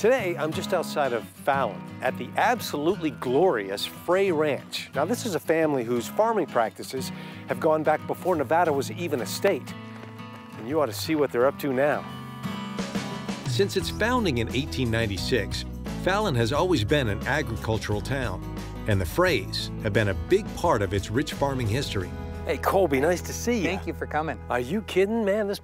Today, I'm just outside of Fallon at the absolutely glorious Frey Ranch. Now, this is a family whose farming practices have gone back before Nevada was even a state. And you ought to see what they're up to now. Since its founding in 1896, Fallon has always been an agricultural town, and the Freys have been a big part of its rich farming history. Hey, Colby, nice to see you. Thank you for coming. Are you kidding, man? This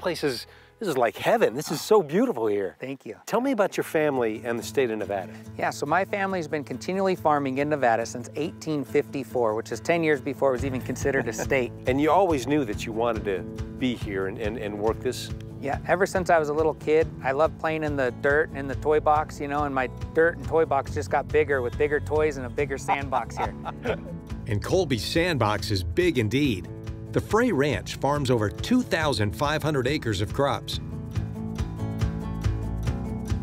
is like heaven. This is so beautiful here. Thank you. Tell me about your family and the state of Nevada. Yeah, so my family's been continually farming in Nevada since 1854, which is 10 years before it was even considered a state. And you always knew that you wanted to be here and work this? Yeah, ever since I was a little kid, I loved playing in the dirt and in the toy box, you know, and my dirt and toy box just got bigger with bigger toys and a bigger sandbox here. And Colby's sandbox is big indeed. The Frey Ranch farms over 2,500 acres of crops.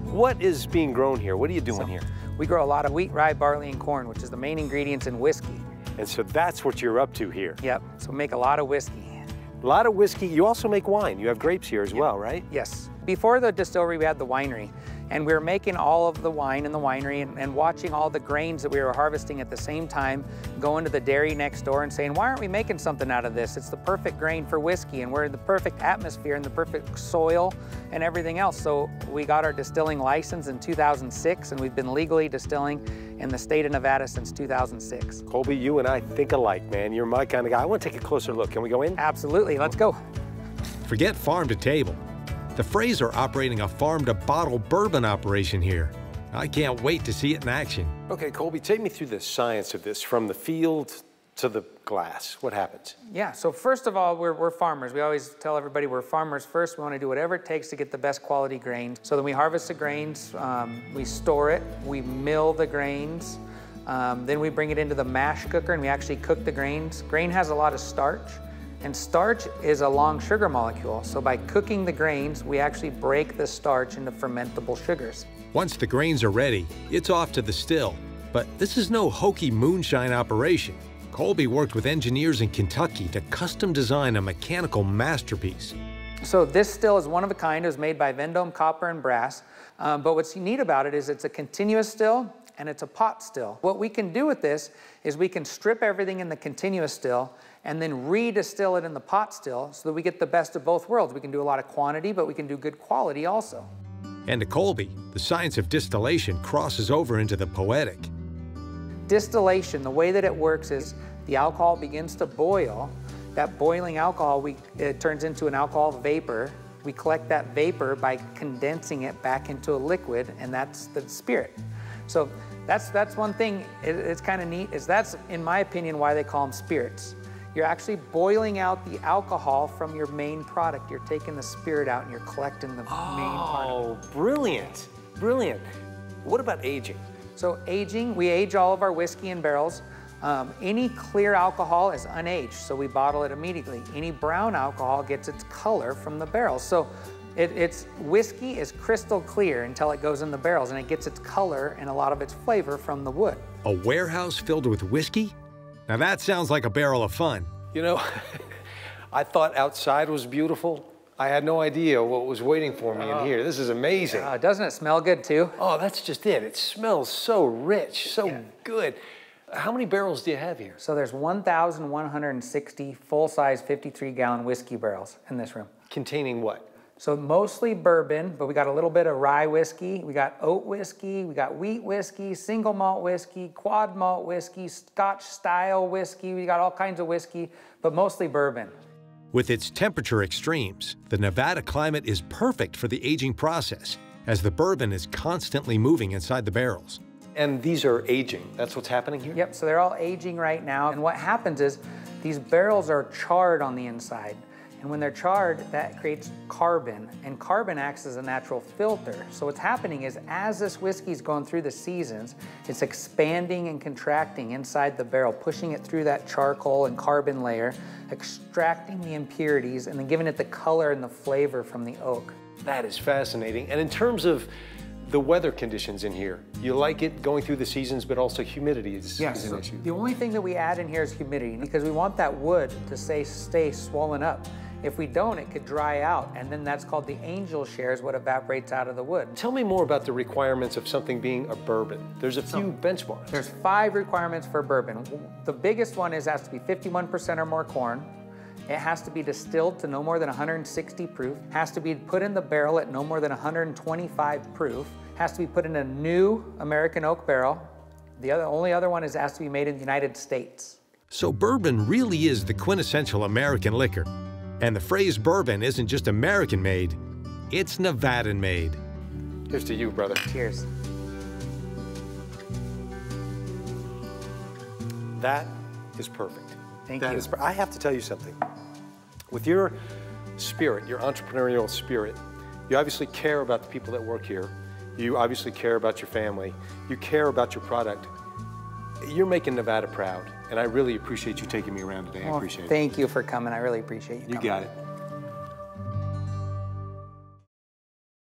What is being grown here? What are you doing here? We grow a lot of wheat, rye, barley, and corn, which is the main ingredients in whiskey. And so that's what you're up to here. Yep, so we make a lot of whiskey. A lot of whiskey. You also make wine. You have grapes here as well, right? Yes. Before the distillery, we had the winery, and we were making all of the wine in the winery and watching all the grains that we were harvesting at the same time, going to the dairy next door and saying, why aren't we making something out of this? It's the perfect grain for whiskey, and we're in the perfect atmosphere and the perfect soil and everything else. So we got our distilling license in 2006, and we've been legally distilling in the state of Nevada since 2006. Colby, you and I think alike, man. You're my kind of guy. I want to take a closer look. Can we go in? Absolutely. Let's go. Forget farm to table. The Freys are operating a farm-to-bottle bourbon operation here. I can't wait to see it in action. Okay, Colby, take me through the science of this, from the field to the glass. What happens? Yeah, so first of all, we're farmers. We always tell everybody we're farmers first. We want to do whatever it takes to get the best quality grains. So then we harvest the grains, we store it, we mill the grains, then we bring it into the mash cooker and we actually cook the grains. Grain has a lot of starch. And starch is a long sugar molecule. So by cooking the grains, we actually break the starch into fermentable sugars. Once the grains are ready, it's off to the still. But this is no hokey moonshine operation. Colby worked with engineers in Kentucky to custom design a mechanical masterpiece. So this still is one of a kind. It was made by Vendome Copper and Brass. But what's neat about it is it's a continuous still and it's a pot still. What we can do with this is we can strip everything in the continuous still and then re-distill it in the pot still so that we get the best of both worlds. We can do a lot of quantity, but we can do good quality also. And to Colby, the science of distillation crosses over into the poetic. Distillation, the way that it works is the alcohol begins to boil. That boiling alcohol, it turns into an alcohol vapor. We collect that vapor by condensing it back into a liquid, and that's the spirit. So that's one thing, it's kind of neat, is that's, in my opinion, why they call them spirits. You're actually boiling out the alcohol from your main product. You're taking the spirit out and you're collecting the main part of it. Oh, brilliant, brilliant. What about aging? So aging, we age all of our whiskey in barrels. Any clear alcohol is unaged, so we bottle it immediately. Any brown alcohol gets its color from the barrels. So whiskey is crystal clear until it goes in the barrels, and it gets its color and a lot of its flavor from the wood. A warehouse filled with whiskey? Now that sounds like a barrel of fun. You know, I thought outside was beautiful. I had no idea what was waiting for me in here. This is amazing. Doesn't it smell good too? Oh, that's just it. It smells so rich, so good. How many barrels do you have here? So there's 1,160 full-size 53-gallon whiskey barrels in this room. Containing what? So mostly bourbon, but we got a little bit of rye whiskey, we got oat whiskey, we got wheat whiskey, single malt whiskey, quad malt whiskey, Scotch style whiskey, we got all kinds of whiskey, but mostly bourbon. With its temperature extremes, the Nevada climate is perfect for the aging process, as the bourbon is constantly moving inside the barrels. And these are aging, that's what's happening here? Yep, so they're all aging right now, and what happens is these barrels are charred on the inside. And when they're charred, that creates carbon, and carbon acts as a natural filter. So what's happening is, as this whiskey's going through the seasons, it's expanding and contracting inside the barrel, pushing it through that charcoal and carbon layer, extracting the impurities, and then giving it the color and the flavor from the oak. That is fascinating. And in terms of the weather conditions in here, you like it going through the seasons, but also humidity is an issue. The only thing that we add in here is humidity, because we want that wood to stay swollen up. If we don't, it could dry out, and then that's called the angel share, is what evaporates out of the wood. Tell me more about the requirements of something being a bourbon. There's a few benchmarks. There's 5 requirements for bourbon. The biggest one is it has to be 51% or more corn. It has to be distilled to no more than 160 proof. Has to be put in the barrel at no more than 125 proof. Has to be put in a new American oak barrel. The only other one is it has to be made in the United States. So bourbon really is the quintessential American liquor. And the Frey's bourbon isn't just American-made, it's Nevadan-made. Here's to you, brother. Cheers. That is perfect. Thank you. I have to tell you something. With your spirit, your entrepreneurial spirit, you obviously care about the people that work here. You obviously care about your family. You care about your product. You're making Nevada proud, and I really appreciate you taking me around today. I appreciate it. Thank you for coming. I really appreciate you. You got it.